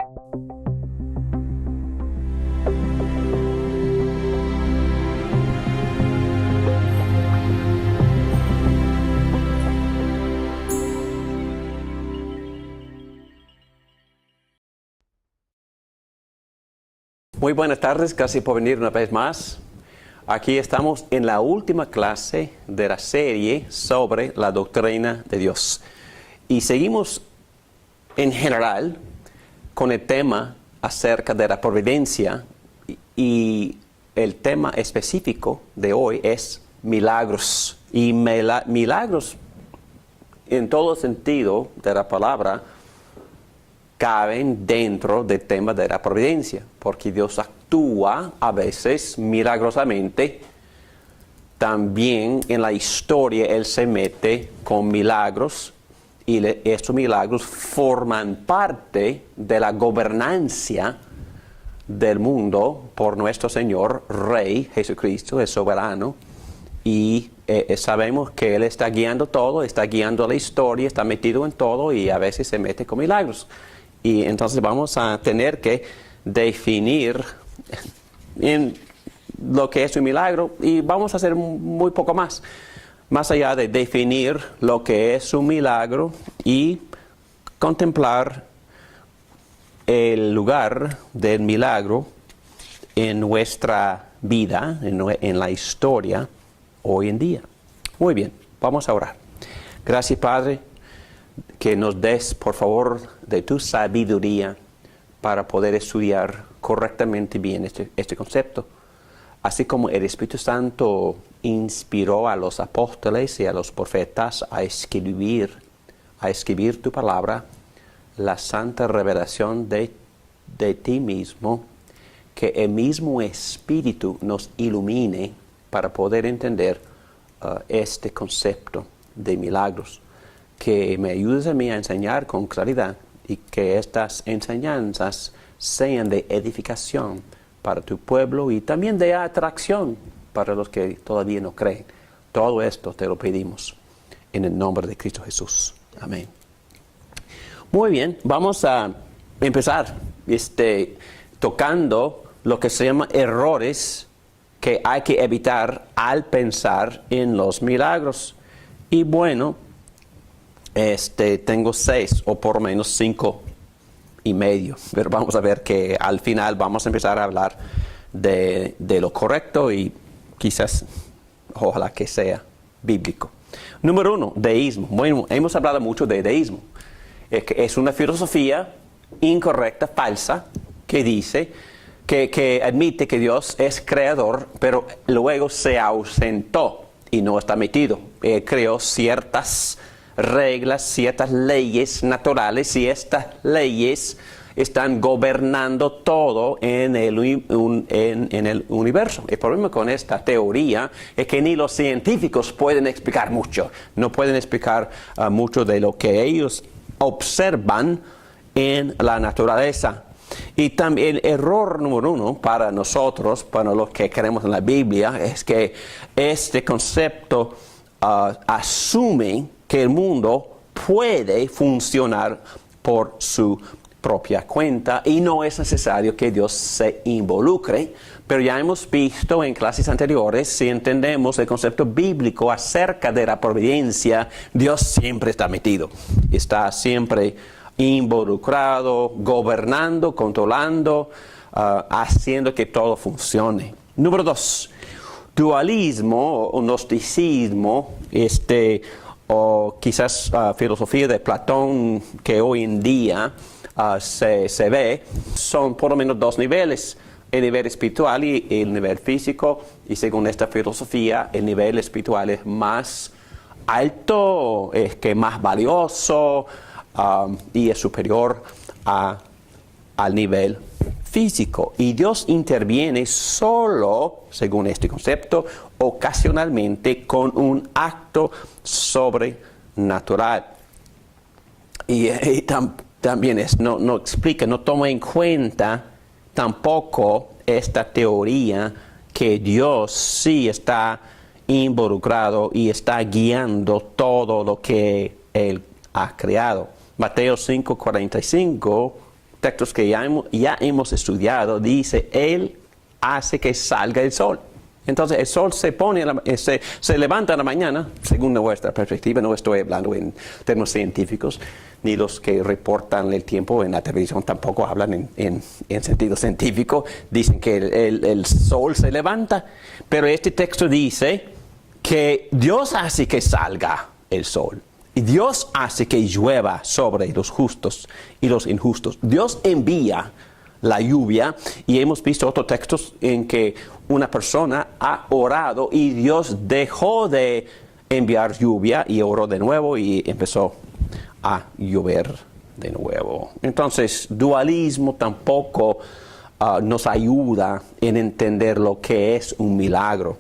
Muy buenas tardes, gracias por venir una vez más. Aquí estamos en la última clase de la serie sobre la doctrina de Dios. Y seguimos en general con el tema acerca de la providencia y el tema específico de hoy es milagros. Y milagros en todo sentido de la palabra caben dentro del tema de la providencia, porque Dios actúa a veces milagrosamente. También en la historia Él se mete con milagros y estos milagros forman parte de la gobernancia del mundo por nuestro Señor, Rey Jesucristo, el soberano. Y sabemos que Él está guiando todo, está guiando la historia, está metido en todo y a veces se mete con milagros. Y entonces vamos a tener que definir en lo que es un milagro y vamos a hacer muy poco más. Más allá de definir lo que es un milagro y contemplar el lugar del milagro en nuestra vida, en la historia hoy en día. Muy bien, vamos a orar. Gracias, Padre, que nos des, por favor, de tu sabiduría para poder estudiar correctamente bien este concepto. Así como el Espíritu Santo inspiró a los apóstoles y a los profetas a escribir tu palabra, la santa revelación de ti mismo, que el mismo Espíritu nos ilumine para poder entender este concepto de milagros. Que me ayudes a mí a enseñar con claridad y que estas enseñanzas sean de edificación para tu pueblo y también de atracción para los que todavía no creen. Todo esto te lo pedimos en el nombre de Cristo Jesús. Amén. Muy bien, vamos a empezar tocando lo que se llama errores que hay que evitar al pensar en los milagros. Y bueno, tengo 6 o por lo menos 5 y medio, pero vamos a ver que al final vamos a empezar a hablar de lo correcto y quizás, ojalá que sea bíblico. Número 1, deísmo. Bueno, hemos hablado mucho de deísmo. Es una filosofía incorrecta, falsa, que dice que admite que Dios es creador, pero luego se ausentó y no está metido. Creó ciertas reglas, ciertas leyes naturales y estas leyes están gobernando todo en el universo. El problema con esta teoría es que ni los científicos pueden explicar mucho. No pueden explicar mucho de lo que ellos observan en la naturaleza. Y también el error número 1 para nosotros, para los que creemos en la Biblia, es que este concepto asume que el mundo puede funcionar por su propia cuenta y no es necesario que Dios se involucre. Pero ya hemos visto en clases anteriores, si entendemos el concepto bíblico acerca de la providencia, Dios siempre está metido, está siempre involucrado, gobernando, controlando, haciendo que todo funcione. Número 2, dualismo o gnosticismo, o quizás filosofía de Platón que hoy en día se ve, son por lo menos 2 niveles, el nivel espiritual y el nivel físico, y según esta filosofía el nivel espiritual es más alto, es que más valioso y es superior al nivel físico. Y Dios interviene solo, según este concepto, ocasionalmente con un acto sobrenatural. Y también no explica, no toma en cuenta tampoco esta teoría que Dios sí está involucrado y está guiando todo lo que Él ha creado. Mateo 5:45 textos que ya hemos estudiado, dice, Él hace que salga el sol. Entonces el sol se levanta en la mañana, según nuestra perspectiva. No estoy hablando en términos científicos, ni los que reportan el tiempo en la televisión tampoco hablan en sentido científico. Dicen que el sol se levanta, pero este texto dice que Dios hace que salga el sol. Y Dios hace que llueva sobre los justos y los injustos. Dios envía la lluvia, y hemos visto otros textos en que una persona ha orado y Dios dejó de enviar lluvia y oró de nuevo y empezó a llover de nuevo. Entonces, dualismo tampoco nos ayuda en entender lo que es un milagro.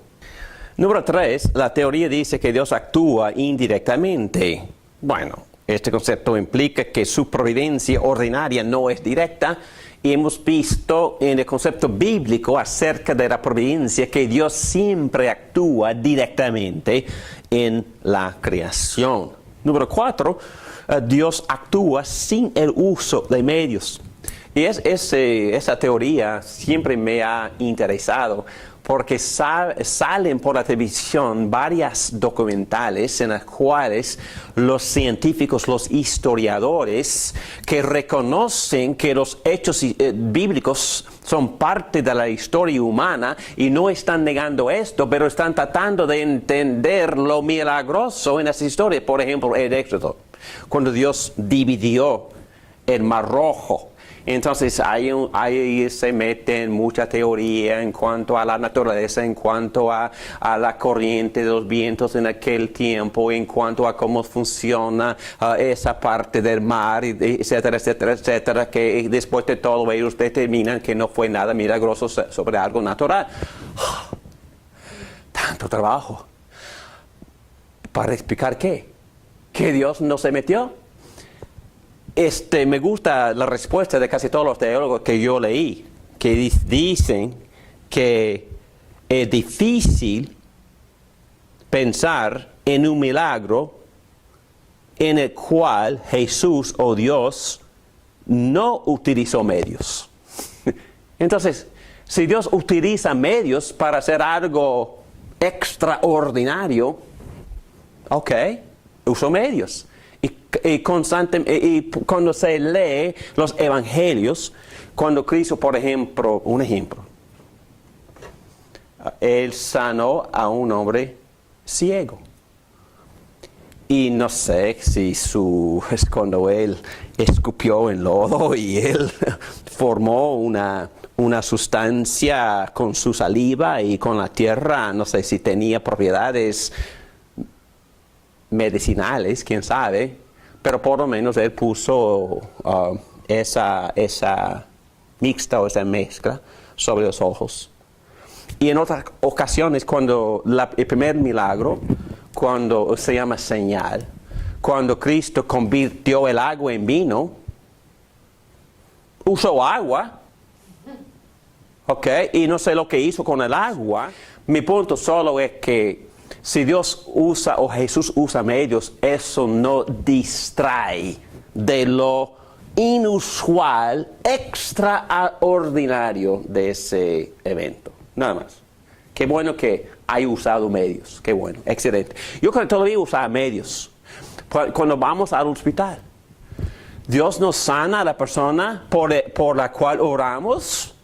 Número 3, la teoría dice que Dios actúa indirectamente. Bueno, este concepto implica que su providencia ordinaria no es directa, y hemos visto en el concepto bíblico acerca de la providencia que Dios siempre actúa directamente en la creación. Número 4, Dios actúa sin el uso de medios. Y esa teoría siempre me ha interesado, porque salen por la televisión varias documentales en las cuales los científicos, los historiadores, que reconocen que los hechos bíblicos son parte de la historia humana y no están negando esto, pero están tratando de entender lo milagroso en esa historia. Por ejemplo, el Éxodo, cuando Dios dividió el Mar Rojo. Entonces ahí se mete mucha teoría en cuanto a la naturaleza, en cuanto a la corriente de los vientos en aquel tiempo, en cuanto a cómo funciona esa parte del mar, etcétera, etcétera, etcétera, que después de todo ellos determinan que no fue nada milagroso sobre algo natural. Tanto trabajo para explicar qué, que Dios no se metió. Me gusta la respuesta de casi todos los teólogos que yo leí, que dicen que es difícil pensar en un milagro en el cual Jesús o Dios no utilizó medios. Entonces, si Dios utiliza medios para hacer algo extraordinario, ok, usó medios. Y cuando se lee los evangelios, cuando Cristo, por ejemplo, Él sanó a un hombre ciego. Y no sé si es cuando Él escupió en lodo y Él formó una sustancia con su saliva y con la tierra, no sé si tenía propiedades medicinales, quién sabe, pero por lo menos Él puso esa mixta o esa mezcla sobre los ojos. Y en otras ocasiones, cuando el primer milagro, cuando se llama señal, cuando Cristo convirtió el agua en vino, usó agua, ok, y no sé lo que hizo con el agua. Mi punto solo es que si Dios usa o Jesús usa medios, eso no distrae de lo inusual, extraordinario de ese evento. Nada más. Qué bueno que haya usado medios. Qué bueno, excelente. Yo creo que todavía usa medios. Cuando vamos al hospital, Dios nos sana a la persona por la cual oramos,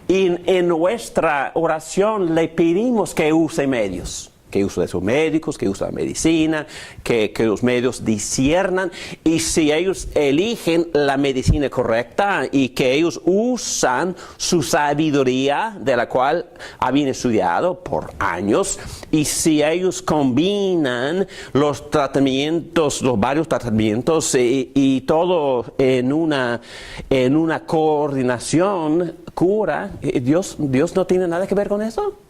y en nuestra oración le pedimos que use medios. Que use de sus médicos, que use la medicina, que los médicos disciernan, y si ellos eligen la medicina correcta y que ellos usan su sabiduría, de la cual habían estudiado por años, y si ellos combinan los tratamientos, los varios tratamientos y todo en una coordinación, cura, Dios no tiene nada que ver con eso.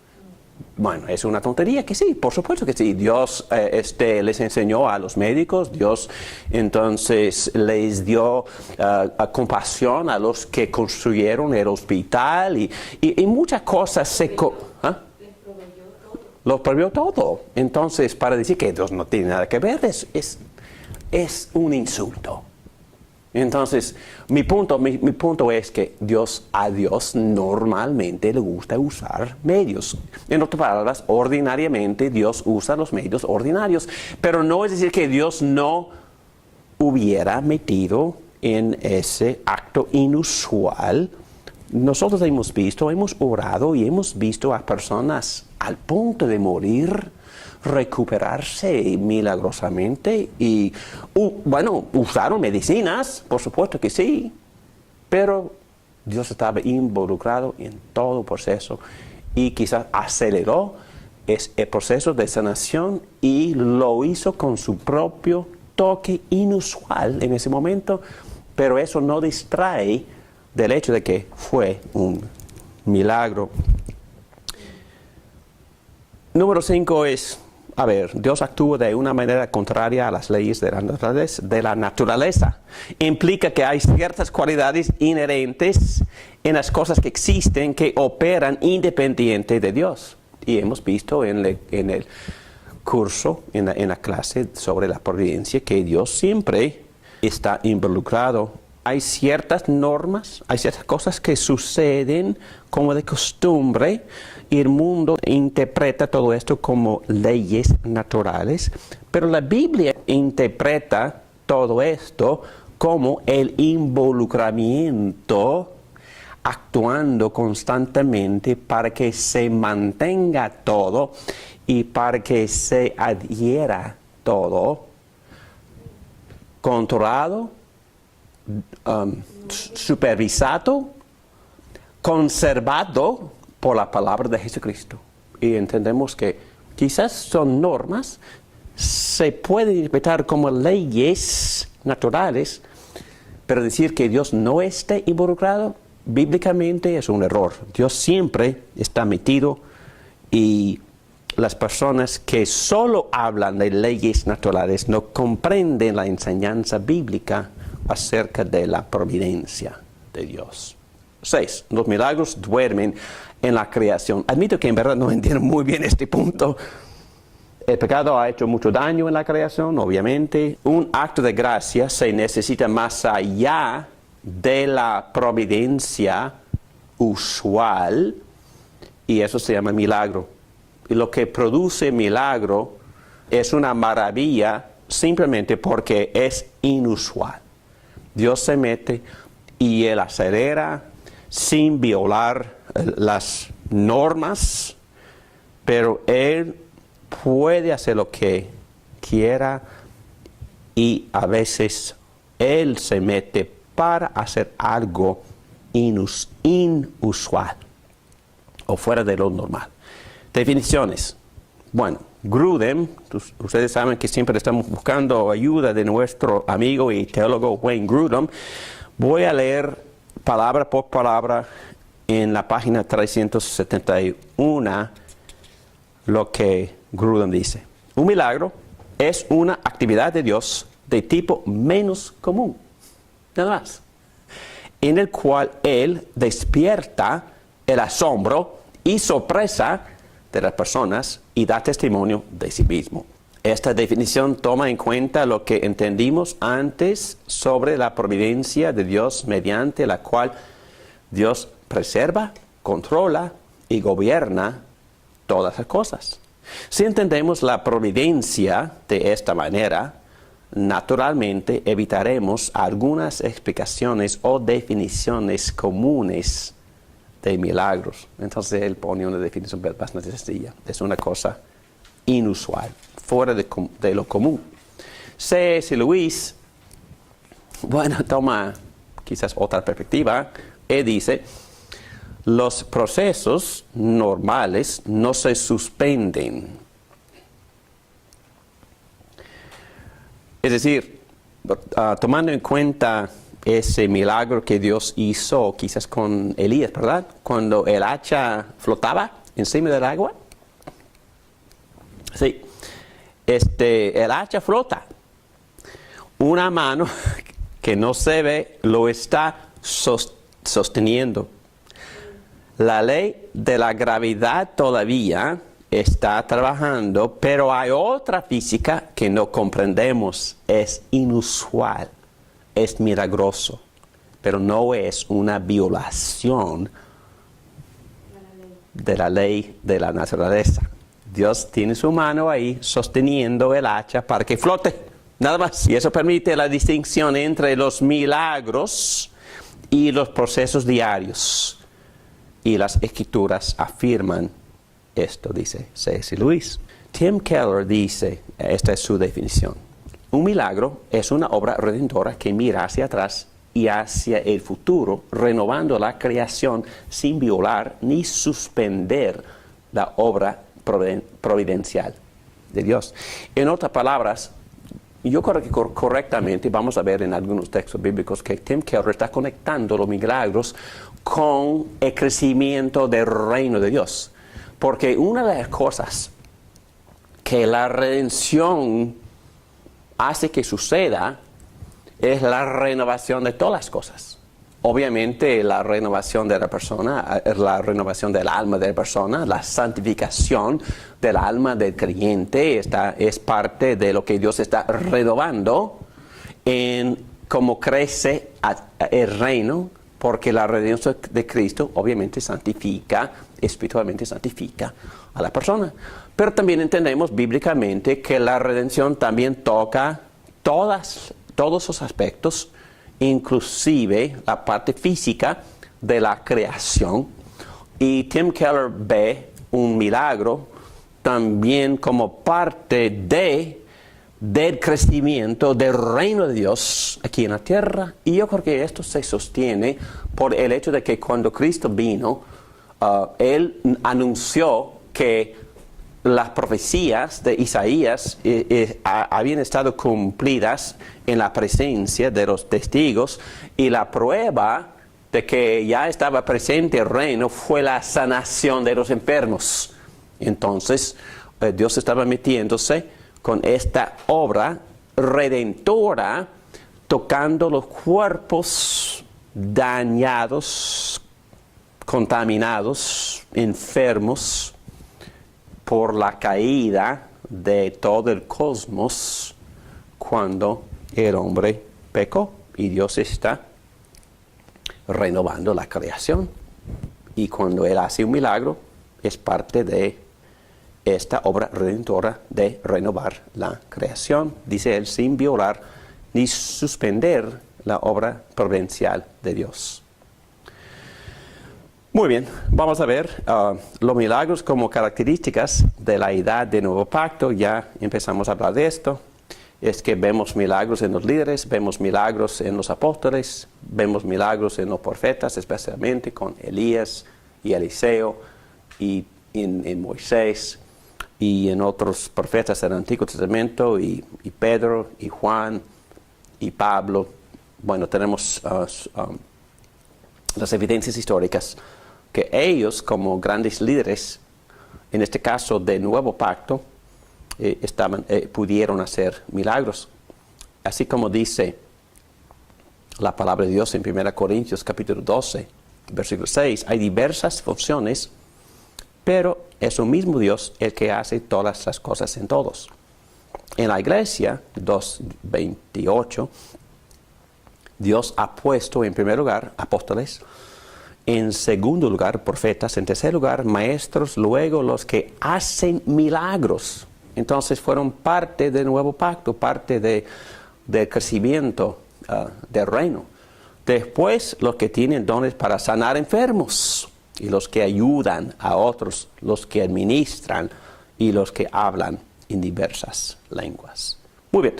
Bueno, es una tontería que sí, por supuesto que sí. Dios les enseñó a los médicos, Dios entonces les dio compasión a los que construyeron el hospital y muchas cosas lo proveyó todo. Entonces, para decir que Dios no tiene nada que ver es un insulto. Entonces, mi punto es que a Dios normalmente le gusta usar medios. En otras palabras, ordinariamente Dios usa los medios ordinarios. Pero no es decir que Dios no hubiera metido en ese acto inusual. Nosotros hemos orado y hemos visto a personas al punto de morir recuperarse milagrosamente y, usaron medicinas, por supuesto que sí, pero Dios estaba involucrado en todo el proceso y quizás aceleró el proceso de sanación y lo hizo con su propio toque inusual en ese momento, pero eso no distrae del hecho de que fue un milagro. Número 5 es, Dios actúa de una manera contraria a las leyes de la naturaleza. Implica que hay ciertas cualidades inherentes en las cosas que existen que operan independiente de Dios. Y hemos visto en el curso, en la clase sobre la providencia, que Dios siempre está involucrado. Hay ciertas normas, hay ciertas cosas que suceden como de costumbre y el mundo interpreta todo esto como leyes naturales, pero la Biblia interpreta todo esto como el involucramiento actuando constantemente para que se mantenga todo y para que se adhiera todo, controlado, supervisado, conservado por la palabra de Jesucristo. Y entendemos que quizás son normas, se pueden interpretar como leyes naturales, pero decir que Dios no esté involucrado bíblicamente es un error. Dios siempre está metido y las personas que solo hablan de leyes naturales no comprenden la enseñanza bíblica acerca de la providencia de Dios. 6. Los milagros duermen en la creación. Admito que en verdad no entiendo muy bien este punto. El pecado ha hecho mucho daño en la creación, obviamente. Un acto de gracia se necesita más allá de la providencia usual y eso se llama milagro. Y lo que produce milagro es una maravilla simplemente porque es inusual. Dios se mete y Él acelera sin violar las normas, pero Él puede hacer lo que quiera y a veces Él se mete para hacer algo inusual o fuera de lo normal. Definiciones. Bueno, Grudem, ustedes saben que siempre estamos buscando ayuda de nuestro amigo y teólogo Wayne Grudem. Voy a leer palabra por palabra en la página 371 lo que Grudem dice. Un milagro es una actividad de Dios de tipo menos común, nada más, en el cual Él despierta el asombro y sorpresa de las personas y da testimonio de sí mismo. Esta definición toma en cuenta lo que entendimos antes sobre la providencia de Dios mediante la cual Dios preserva, controla y gobierna todas las cosas. Si entendemos la providencia de esta manera, naturalmente evitaremos algunas explicaciones o definiciones comunes de milagros. Entonces él pone una definición bastante sencilla. Es una cosa inusual, fuera de lo común. C.S. Lewis, toma quizás otra perspectiva y dice: los procesos normales no se suspenden. Es decir, tomando en cuenta ese milagro que Dios hizo quizás con Elías, ¿verdad? Cuando el hacha flotaba encima del agua. Sí, el hacha flota. Una mano que no se ve lo está sosteniendo. La ley de la gravedad todavía está trabajando, pero hay otra física que no comprendemos, es inusual. es milagroso, pero no es una violación de la ley de la naturaleza. Dios tiene su mano ahí sosteniendo el hacha para que flote, nada más. Y eso permite la distinción entre los milagros y los procesos diarios. Y las escrituras afirman esto, dice C.S. Lewis. Tim Keller dice, esta es su definición: un milagro es una obra redentora que mira hacia atrás y hacia el futuro, renovando la creación sin violar ni suspender la obra providencial de Dios. En otras palabras, yo creo que correctamente vamos a ver en algunos textos bíblicos que Tim Keller está conectando los milagros con el crecimiento del reino de Dios. Porque una de las cosas que la redención hace que suceda es la renovación de todas las cosas. Obviamente la renovación de la persona, la renovación del alma de la persona, la santificación del alma del creyente es parte de lo que Dios está renovando en cómo crece el reino, porque la redención de Cristo obviamente santifica, espiritualmente santifica a la persona. Pero también entendemos bíblicamente que la redención también toca todos esos aspectos, inclusive la parte física de la creación. Y Tim Keller ve un milagro también como parte del crecimiento del reino de Dios aquí en la tierra. Y yo creo que esto se sostiene por el hecho de que cuando Cristo vino, Él anunció que las profecías de Isaías habían estado cumplidas en la presencia de los testigos, y la prueba de que ya estaba presente el reino fue la sanación de los enfermos. Entonces, Dios estaba metiéndose con esta obra redentora, tocando los cuerpos dañados, contaminados, enfermos por la caída de todo el cosmos cuando el hombre pecó, y Dios está renovando la creación. Y cuando Él hace un milagro, es parte de esta obra redentora de renovar la creación, dice Él, sin violar ni suspender la obra providencial de Dios. Muy bien, vamos a ver los milagros como características de la edad del nuevo pacto. Ya empezamos a hablar de esto. Es que vemos milagros en los líderes, vemos milagros en los apóstoles, vemos milagros en los profetas, especialmente con Elías y Eliseo, y en Moisés, y en otros profetas del Antiguo Testamento, y Pedro, y Juan, y Pablo. Bueno, tenemos las evidencias históricas que ellos, como grandes líderes, en este caso del nuevo pacto, pudieron hacer milagros. Así como dice la palabra de Dios en 1 Corintios capítulo 12, versículo 6, hay diversas funciones, pero es un mismo Dios el que hace todas las cosas en todos. En la iglesia, 2:28, Dios ha puesto en primer lugar apóstoles, en segundo lugar profetas, en tercer lugar maestros, luego los que hacen milagros. Entonces fueron parte del nuevo pacto, parte del crecimiento del reino. Después los que tienen dones para sanar enfermos, y los que ayudan a otros, los que administran y los que hablan en diversas lenguas. Muy bien,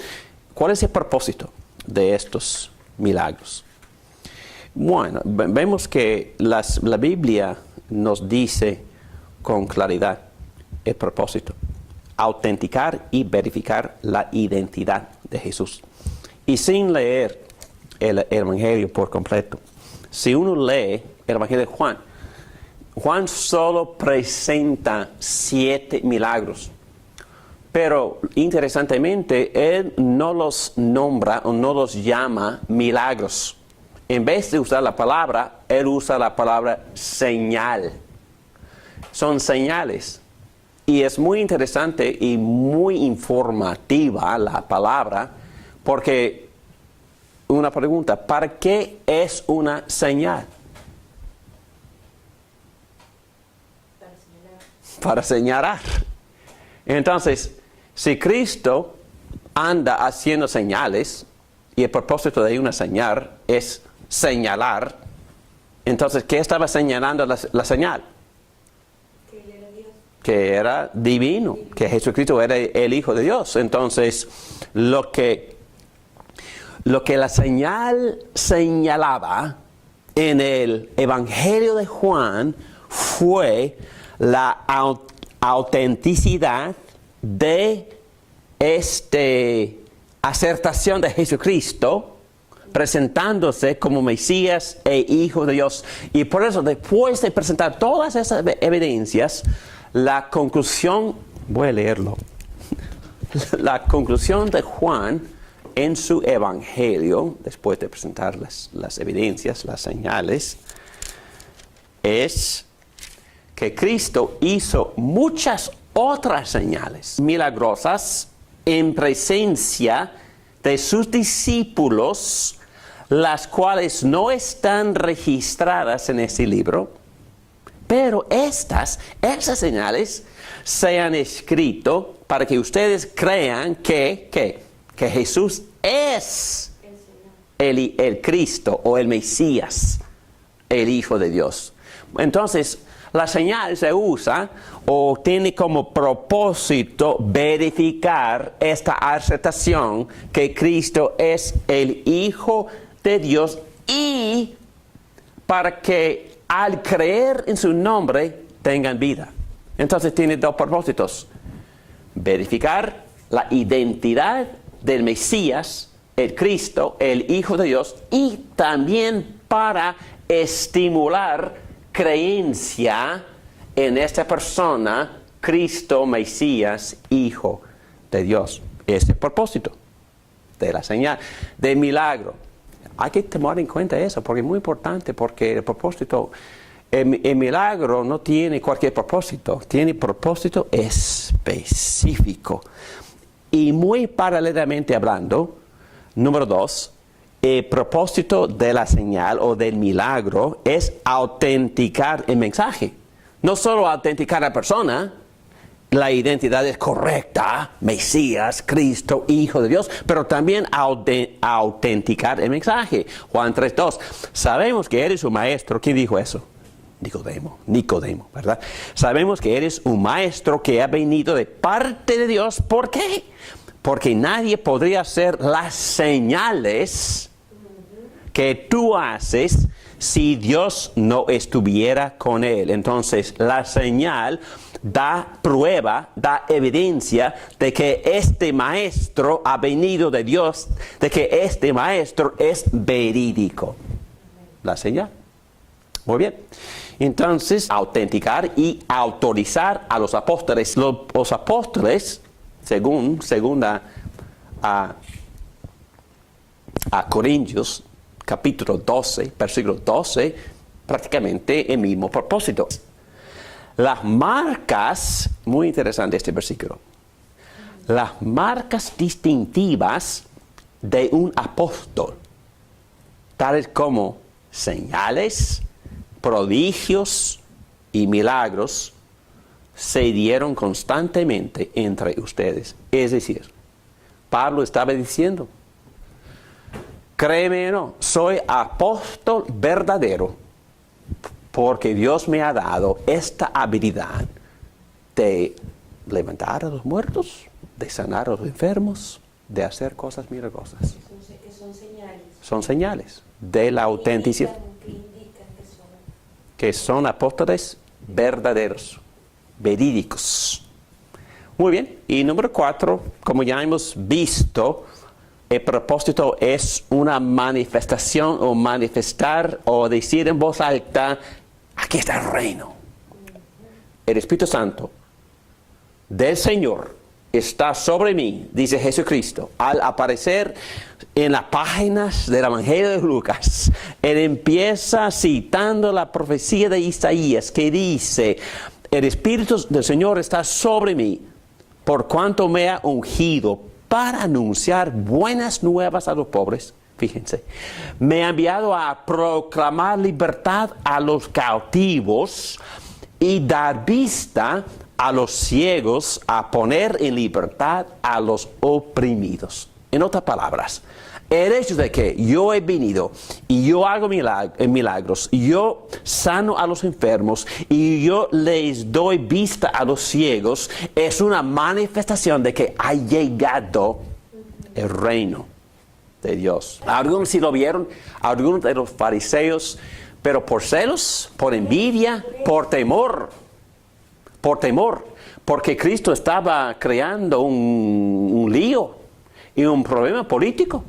¿cuál es el propósito de estos milagros? Bueno, vemos que la Biblia nos dice con claridad el propósito: autenticar y verificar la identidad de Jesús. Y sin leer el Evangelio por completo, si uno lee el Evangelio de Juan, Juan solo presenta 7 milagros. Pero interesantemente, él no los nombra o no los llama milagros. En vez de usar la palabra, él usa la palabra señal. Son señales. Y es muy interesante y muy informativa la palabra, porque una pregunta. ¿Para qué es una señal? Para señalar. Entonces, si Cristo anda haciendo señales, y el propósito de una señal es señalar, entonces, ¿qué estaba señalando la señal? Que él era Dios. Que era divino, que Jesucristo era el Hijo de Dios. Entonces, lo que la señal señalaba en el Evangelio de Juan fue la autenticidad de acertación de Jesucristo presentándose como Mesías e Hijo de Dios. Y por eso, después de presentar todas esas evidencias, la conclusión, voy a leerlo, la conclusión de Juan en su Evangelio, después de presentar las evidencias, las señales, es que Cristo hizo muchas otras señales milagrosas en presencia de sus discípulos, las cuales no están registradas en este libro, pero esas señales se han escrito para que ustedes crean que Jesús es el Cristo o el Mesías, el Hijo de Dios. Entonces, la señal se usa o tiene como propósito verificar esta aceptación que Cristo es el Hijo de Dios y para que al creer en su nombre tengan vida. Entonces tiene dos propósitos: verificar la identidad del Mesías, el Cristo, el Hijo de Dios, y también para estimular creencia en esta persona, Cristo, Mesías, Hijo de Dios. Ese es el propósito de la señal, del milagro. Hay que tomar en cuenta eso porque es muy importante, porque el propósito, el milagro no tiene cualquier propósito, tiene propósito específico. Y muy paralelamente hablando, número 2, el propósito de la señal o del milagro es autenticar el mensaje. No solo autenticar a la persona, la identidad es correcta, Mesías, Cristo, Hijo de Dios, pero también autenticar el mensaje. Juan 3:2, sabemos que eres un maestro. ¿Quién dijo eso? Nicodemo, ¿verdad? Sabemos que eres un maestro que ha venido de parte de Dios. ¿Por qué? Porque nadie podría hacer las señales que tú haces si Dios no estuviera con él. Entonces, la señal da prueba, da evidencia de que este maestro ha venido de Dios, de que este maestro es verídico. La señal. Muy bien. Entonces, autenticar y autorizar a los apóstoles. Los apóstoles, según a Corintios, capítulo 12, versículo 12, prácticamente el mismo propósito. Las marcas, muy interesante este versículo, las marcas distintivas de un apóstol, tales como señales, prodigios y milagros, se dieron constantemente entre ustedes. Es decir, Pablo estaba diciendo, créeme o no, soy apóstol verdadero porque Dios me ha dado esta habilidad de levantar a los muertos, de sanar a los enfermos, de hacer cosas milagrosas. Son señales. Son señales de la autenticidad. Que indican que son apóstoles verdaderos, verídicos. Muy bien. Y número 4, como ya hemos visto, el propósito es una manifestación o manifestar o decir en voz alta, aquí está el reino. El Espíritu Santo del Señor está sobre mí, dice Jesucristo. Al aparecer en las páginas del Evangelio de Lucas, él empieza citando la profecía de Isaías que dice, el Espíritu del Señor está sobre mí, por cuanto me ha ungido para anunciar buenas nuevas a los pobres. fíjense, me ha enviado a proclamar libertad a los cautivos y dar vista a los ciegos, a poner en libertad a los oprimidos. En otras palabras, el hecho de que yo he venido y yo hago milagros, yo sano a los enfermos y yo les doy vista a los ciegos, es una manifestación de que ha llegado el reino de Dios. Algunos sí lo vieron, algunos de los fariseos, pero por celos, por envidia, por temor, porque Cristo estaba creando un lío y un problema político.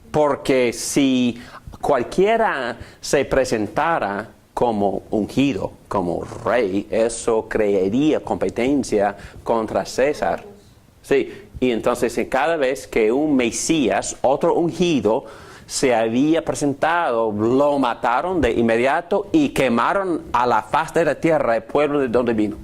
Porque si cualquiera se presentara como ungido, como rey, eso crearía competencia contra César. Sí, y entonces cada vez que un Mesías, otro ungido, se había presentado, lo mataron de inmediato y quemaron a la faz de la tierra el pueblo de donde vino.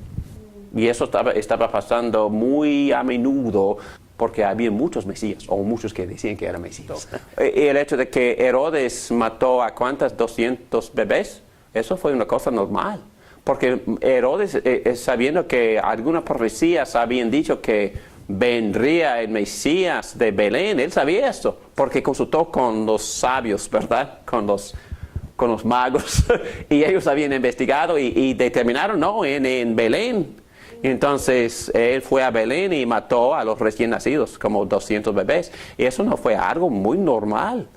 Y eso estaba pasando muy a menudo, porque había muchos mesías, o muchos que decían que eran mesías. Y el hecho de que Herodes mató a ¿cuántas? 200 bebés, eso fue una cosa normal. Porque Herodes, sabiendo que algunas profecías habían dicho que vendría el Mesías de Belén, él sabía esto, porque consultó con los sabios, ¿verdad? Con los magos, y ellos habían investigado y determinaron, no, en Belén. Entonces, él fue a Belén y mató a los recién nacidos, como 200 bebés. Y eso no fue algo muy normal.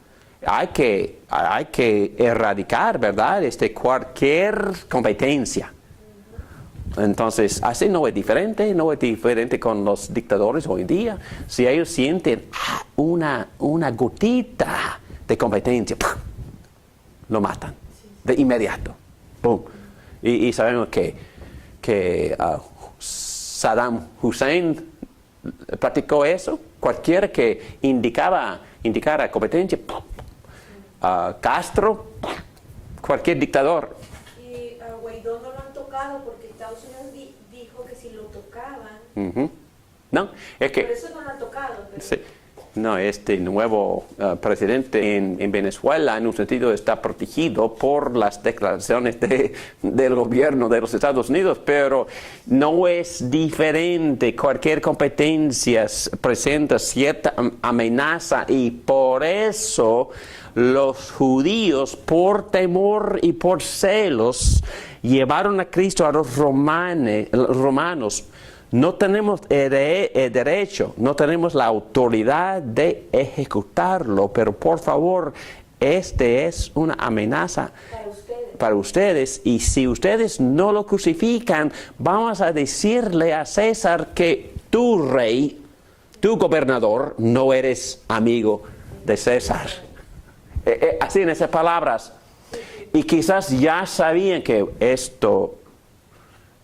Hay que erradicar, ¿verdad? Cualquier competencia. Entonces, así no es diferente con los dictadores hoy en día. Si ellos sienten una gotita de competencia, ¡pum!, lo matan de inmediato. ¡Pum! Y sabemos que Saddam Hussein practicó eso. Cualquiera que indicara competencia, Castro, cualquier dictador. Y a Guaidó no lo han tocado porque Estados Unidos dijo que si lo tocaban. No, es que Por eso no lo han tocado. Pero... sí. No, este nuevo presidente en Venezuela, en un sentido, está protegido por las declaraciones del gobierno de los Estados Unidos, pero no es diferente. Cualquier competencia presenta cierta amenaza y por eso los judíos, por temor y por celos, llevaron a Cristo a los romanos. No tenemos el derecho, no tenemos la autoridad de ejecutarlo, pero por favor, es una amenaza para ustedes. Y si ustedes no lo crucifican, vamos a decirle a César que tu rey, tu gobernador, no eres amigo de César. Así en esas palabras. Y quizás ya sabían que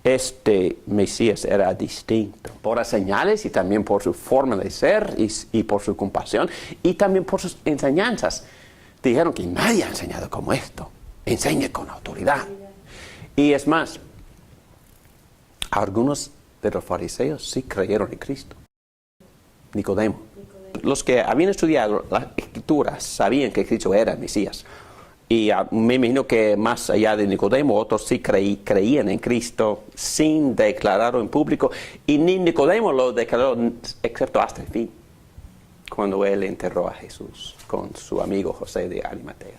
este Mesías era distinto por las señales y también por su forma de ser y por su compasión y también por sus enseñanzas. Dijeron que nadie ha enseñado como esto. Enseñe con autoridad. Y es más, algunos de los fariseos sí creyeron en Cristo. Nicodemo. Los que habían estudiado las Escrituras sabían que Cristo era el Mesías. Y me imagino que más allá de Nicodemo, otros sí creían en Cristo sin declararlo en público. Y ni Nicodemo lo declaró, excepto hasta el fin, cuando él enterró a Jesús con su amigo José de Arimatea.